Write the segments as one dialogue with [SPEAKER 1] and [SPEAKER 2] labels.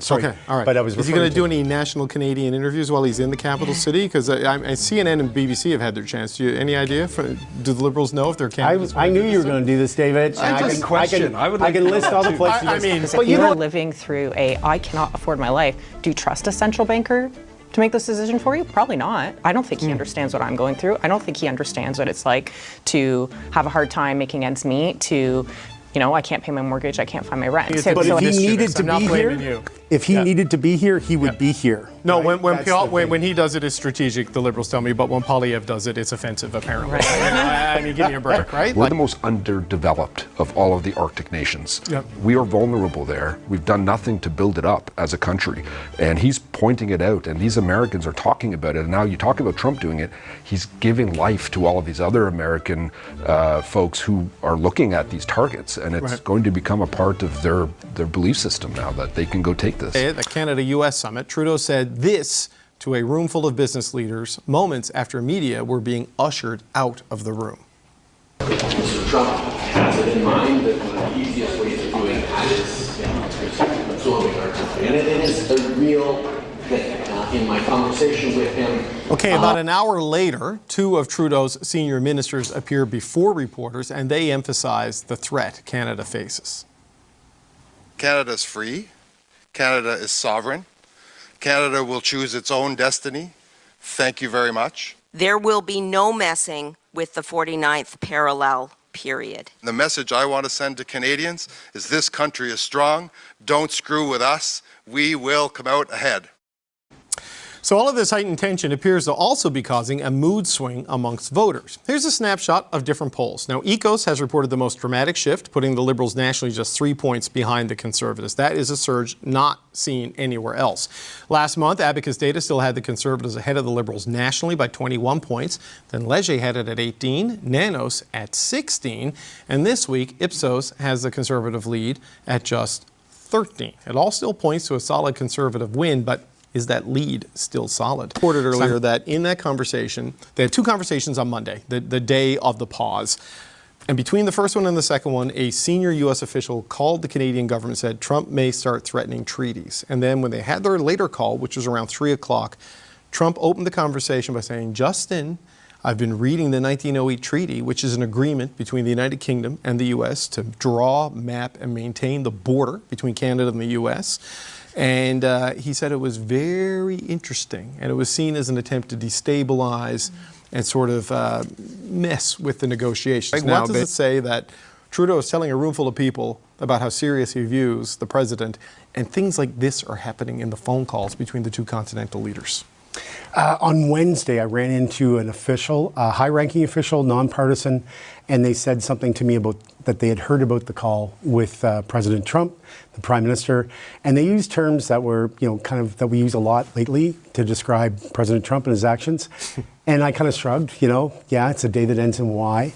[SPEAKER 1] Sorry.
[SPEAKER 2] Okay, all right.
[SPEAKER 1] But I was
[SPEAKER 2] Is he going to do any national Canadian interviews while he's in the capital city? Because CNN and BBC have had their chance. Any idea? Do the Liberals know if they're candidates?
[SPEAKER 1] I knew you were going to do this, David.
[SPEAKER 3] I
[SPEAKER 1] can list all the places.
[SPEAKER 4] I mean, if you're living through I cannot afford my life, do you trust a central banker to make this decision for you? Probably not. I don't think he understands what I'm going through. I don't think he understands what it's like to have a hard time making ends meet, to, I can't pay my mortgage, I can't find my rent.
[SPEAKER 1] But if he needed to be here, needed to be here, he would be here.
[SPEAKER 2] No, right? when he does it, it's strategic, the Liberals tell me, but when Poilievre does it, it's offensive, apparently. Right. I mean, give me a break, right?
[SPEAKER 3] We're the most underdeveloped of all of the Arctic nations. Yep. We are vulnerable there. We've done nothing to build it up as a country. And he's pointing it out, and these Americans are talking about it. And now you talk about Trump doing it, he's giving life to all of these other American folks who are looking at these targets. And it's going to become a part of their belief system now that they can go take this.
[SPEAKER 2] At the Canada-U.S. summit, Trudeau said this to a room full of business leaders moments after media were being ushered out of the room.
[SPEAKER 5] Mr. Trump has it in mind that one of the easiest ways of doing that is absorbing our country. And it is a real thing. In my conversation with him.
[SPEAKER 2] Okay, about an hour later, two of Trudeau's senior ministers appear before reporters, and they emphasize the threat Canada faces.
[SPEAKER 6] Canada is free. Canada is sovereign. Canada will choose its own destiny. Thank you very much.
[SPEAKER 7] There will be no messing with the 49th parallel, period.
[SPEAKER 6] The message I want to send to Canadians is this country is strong. Don't screw with us. We will come out ahead.
[SPEAKER 2] So all of this heightened tension appears to also be causing a mood swing amongst voters. Here's a snapshot of different polls. Now, ECOS has reported the most dramatic shift, putting the Liberals nationally just 3 points behind the Conservatives. That is a surge not seen anywhere else. Last month, Abacus data still had the Conservatives ahead of the Liberals nationally by 21 points. Then Leger had it at 18, Nanos at 16, and this week, Ipsos has the Conservative lead at just 13. It all still points to a solid Conservative win, but is that lead still solid? Reported earlier that in that conversation, they had two conversations on Monday, the day of the pause. And between the first one and the second one, a senior U.S. official called the Canadian government and said Trump may start threatening treaties. And then when they had their later call, which was around 3 o'clock, Trump opened the conversation by saying, Justin, I've been reading the 1908 treaty, which is an agreement between the United Kingdom and the U.S. to draw, map, and maintain the border between Canada and the U.S., and he said it was very interesting, and it was seen as an attempt to destabilize and sort of mess with the negotiations. Now, what does it say that Trudeau is telling a room full of people about how serious he views the president, and things like this are happening in the phone calls between the two continental leaders?
[SPEAKER 1] On Wednesday, I ran into an official, a high-ranking official, nonpartisan, and they said something to me about that they had heard about the call with President Trump, the Prime Minister, and they used terms that were, kind of that we use a lot lately to describe President Trump and his actions. And I kind of shrugged, yeah, it's a day that ends in Y.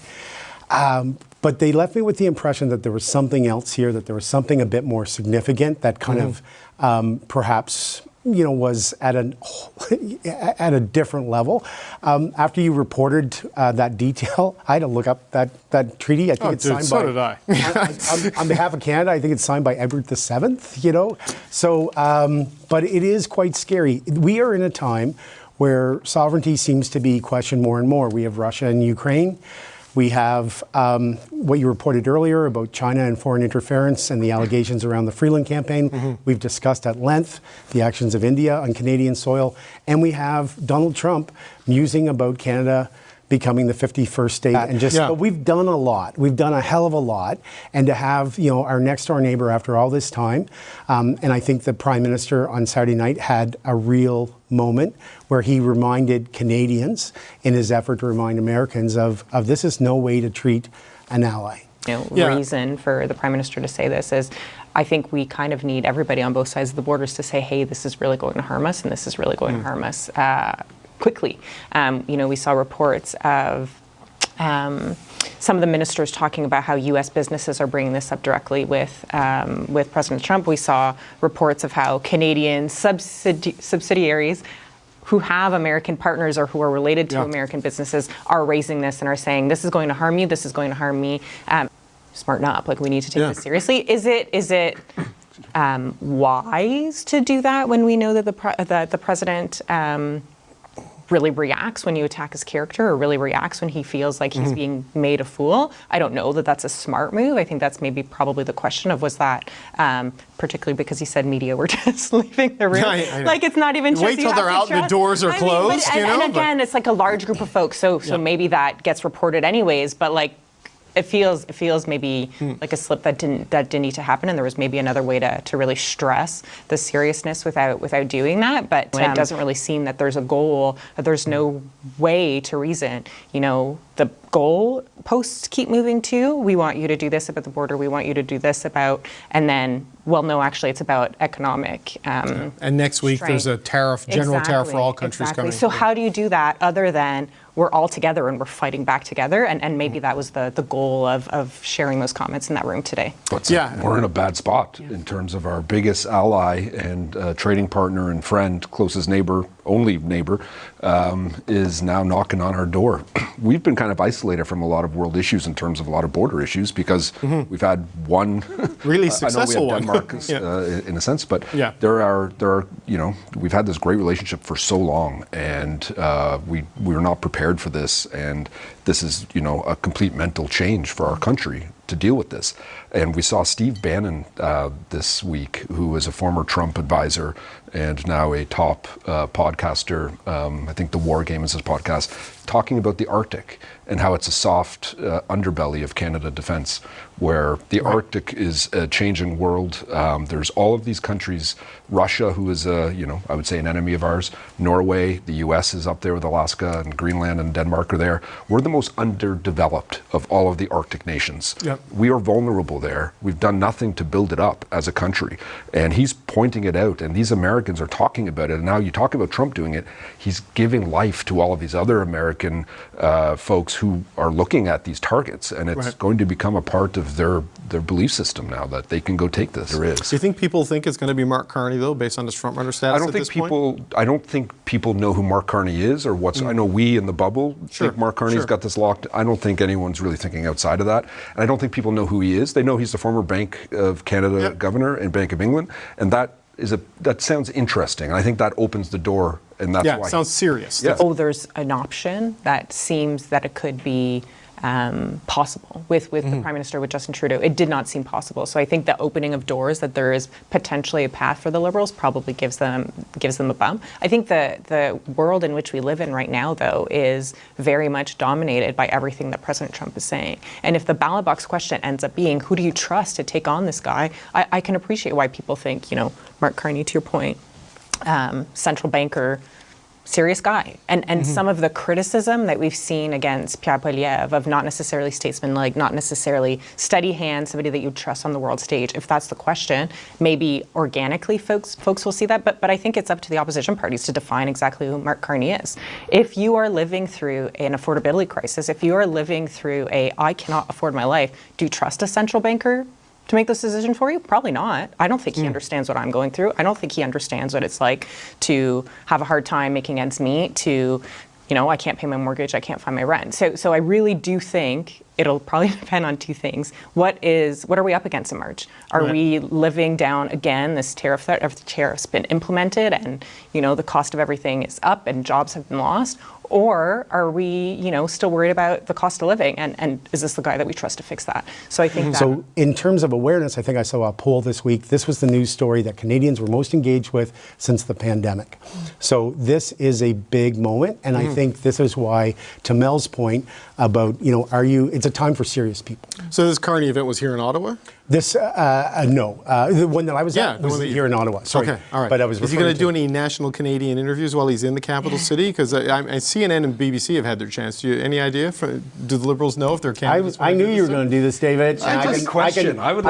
[SPEAKER 1] But they left me with the impression that there was something else here, that there was something a bit more significant that kind of perhaps was at a different level. After you reported that detail, I had to look up that treaty. I think it's signed
[SPEAKER 2] so
[SPEAKER 1] by.
[SPEAKER 2] Did I.
[SPEAKER 1] on behalf of Canada, I think it's signed by Edward VII. So, but it is quite scary. We are in a time where sovereignty seems to be questioned more and more. We have Russia and Ukraine. We have what you reported earlier about China and foreign interference and the allegations around the Freeland campaign. We've discussed at length the actions of India on Canadian soil. And we have Donald Trump musing about Canada becoming the 51st state. And but we've done a lot. We've done a hell of a lot. And to have, our next door neighbor after all this time, and I think the Prime Minister on Saturday night had a real moment where he reminded Canadians in his effort to remind Americans of this is no way to treat an ally.
[SPEAKER 4] Reason for the Prime Minister to say this is I think we kind of need everybody on both sides of the borders to say, hey, this is really going to harm us and this is really going to harm us quickly. We saw reports of some of the ministers talking about how U.S. businesses are bringing this up directly with President Trump. We saw reports of how Canadian subsidiaries who have American partners or who are related to American businesses are raising this and are saying, this is going to harm you, this is going to harm me. Smarten up, we need to take this seriously. Is it wise to do that when we know that the president really reacts when you attack his character, or really reacts when he feels like he's being made a fool? I don't know that that's a smart move. I think that's maybe probably the question of, was that, particularly because he said media were just leaving the room.
[SPEAKER 2] I know.
[SPEAKER 4] Like, it's not even just
[SPEAKER 2] wait till they're out and the doors are closed,
[SPEAKER 4] and again, it's like a large group of folks, so maybe that gets reported anyways, but like, it feels maybe like a slip that didn't need to happen, and there was maybe another way to really stress the seriousness without doing that. But it doesn't really seem that there's a goal, that there's no way to reason. You know, the goal posts keep moving to, we want you to do this about the border, we want you to do this about, and then, well, no, actually, it's about economic.
[SPEAKER 2] And next week there's a tariff, general tariff for all countries coming.
[SPEAKER 4] So how do you do that other than we're all together and we're fighting back together? And maybe that was the goal of sharing those comments in that room today.
[SPEAKER 3] We're in a bad spot in terms of our biggest ally and trading partner and friend, closest neighbor, only neighbor, is now knocking on our door. We've been kind of isolated from a lot of world issues in terms of a lot of border issues, because we've had one
[SPEAKER 2] really successful
[SPEAKER 3] I know we have Denmark in a sense, but there are we've had this great relationship for so long, and we were not prepared for this, and this is a complete mental change for our country to deal with this. And we saw Steve Bannon this week, who is a former Trump advisor and now a top podcaster. I think The War Game is his podcast, talking about the Arctic and how it's a soft underbelly of Canada defense, where the Arctic is a changing world. There's all of these countries, Russia, who is I would say an enemy of ours, Norway, the US is up there with Alaska, and Greenland and Denmark are there. We're the most underdeveloped of all of the Arctic nations. We are vulnerable there. We've done nothing to build it up as a country. And he's pointing it out, and these Americans are talking about it. And now you talk about Trump doing it, he's giving life to all of these other American folks who are looking at these targets, and it's going to become a part of their belief system now that they can go take this. There is.
[SPEAKER 2] Do you think people think it's going to be Mark Carney, though, based on his front runner status?
[SPEAKER 3] I don't think people know who Mark Carney is, or what's. I know we in the bubble think Mark Carney's got this locked. I don't think anyone's really thinking outside of that, and I don't think people know who he is. They know he's the former Bank of Canada governor and Bank of England, and that sounds interesting, and I think that opens the door, and that's why.
[SPEAKER 2] It sounds serious.
[SPEAKER 4] There's an option that seems that it could be possible with the Prime Minister, with Justin Trudeau. It did not seem possible. So I think the opening of doors, that there is potentially a path for the Liberals, probably gives them a bump. I think the world in which we live in right now, though, is very much dominated by everything that President Trump is saying. And if the ballot box question ends up being, who do you trust to take on this guy, I can appreciate why people think, Mark Carney, to your point, central banker, serious guy. And some of the criticism that we've seen against Pierre Poilievre of not necessarily statesman-like, not necessarily steady hand, somebody that you trust on the world stage, if that's the question, maybe organically folks will see that. But I think it's up to the opposition parties to define exactly who Mark Carney is. If you are living through an affordability crisis, if you are living through I cannot afford my life, do you trust a central banker to make this decision for you? Probably not. I don't think he understands what I'm going through. I don't think he understands what it's like to have a hard time making ends meet, to, I can't pay my mortgage, I can't find my rent. So I really do think it'll probably depend on two things. What are we up against in March? Are we living down again this tariff threat? If the tariff's been implemented and, the cost of everything is up and jobs have been lost? Or are we, still worried about the cost of living? And is this the guy that we trust to fix that? So I think that.
[SPEAKER 1] So in terms of awareness, I think I saw a poll this week. This was the news story that Canadians were most engaged with since the pandemic. So this is a big moment. And I think this is why, to Mel's point about, it's a time for serious people.
[SPEAKER 2] So this Carney event was here in Ottawa?
[SPEAKER 1] This, no. The one that I was at was here in Ottawa. Sorry.
[SPEAKER 2] Okay, all right.
[SPEAKER 1] But I was
[SPEAKER 2] Is he going to do any national Canadian interviews while he's in the capital city? Because CNN and BBC have had their chance. Any idea? Do the Liberals know if they're candidates?
[SPEAKER 1] I knew you were going to do this, David.
[SPEAKER 3] I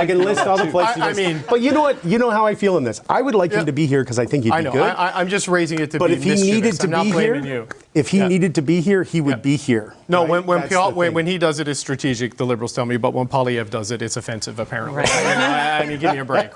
[SPEAKER 1] can list all the places. But you know what? You know how I feel in this. I would like him to be here because I think he'd be good.
[SPEAKER 2] I'm just raising it to
[SPEAKER 1] but
[SPEAKER 2] be
[SPEAKER 1] if he needed to be here, if he needed to be here, he would be here.
[SPEAKER 2] No, when he does it, it's strategic, the Liberals tell me. But when Poilievre does it, it's offensive, apparently.
[SPEAKER 4] Right.
[SPEAKER 2] I mean, give me a break, right?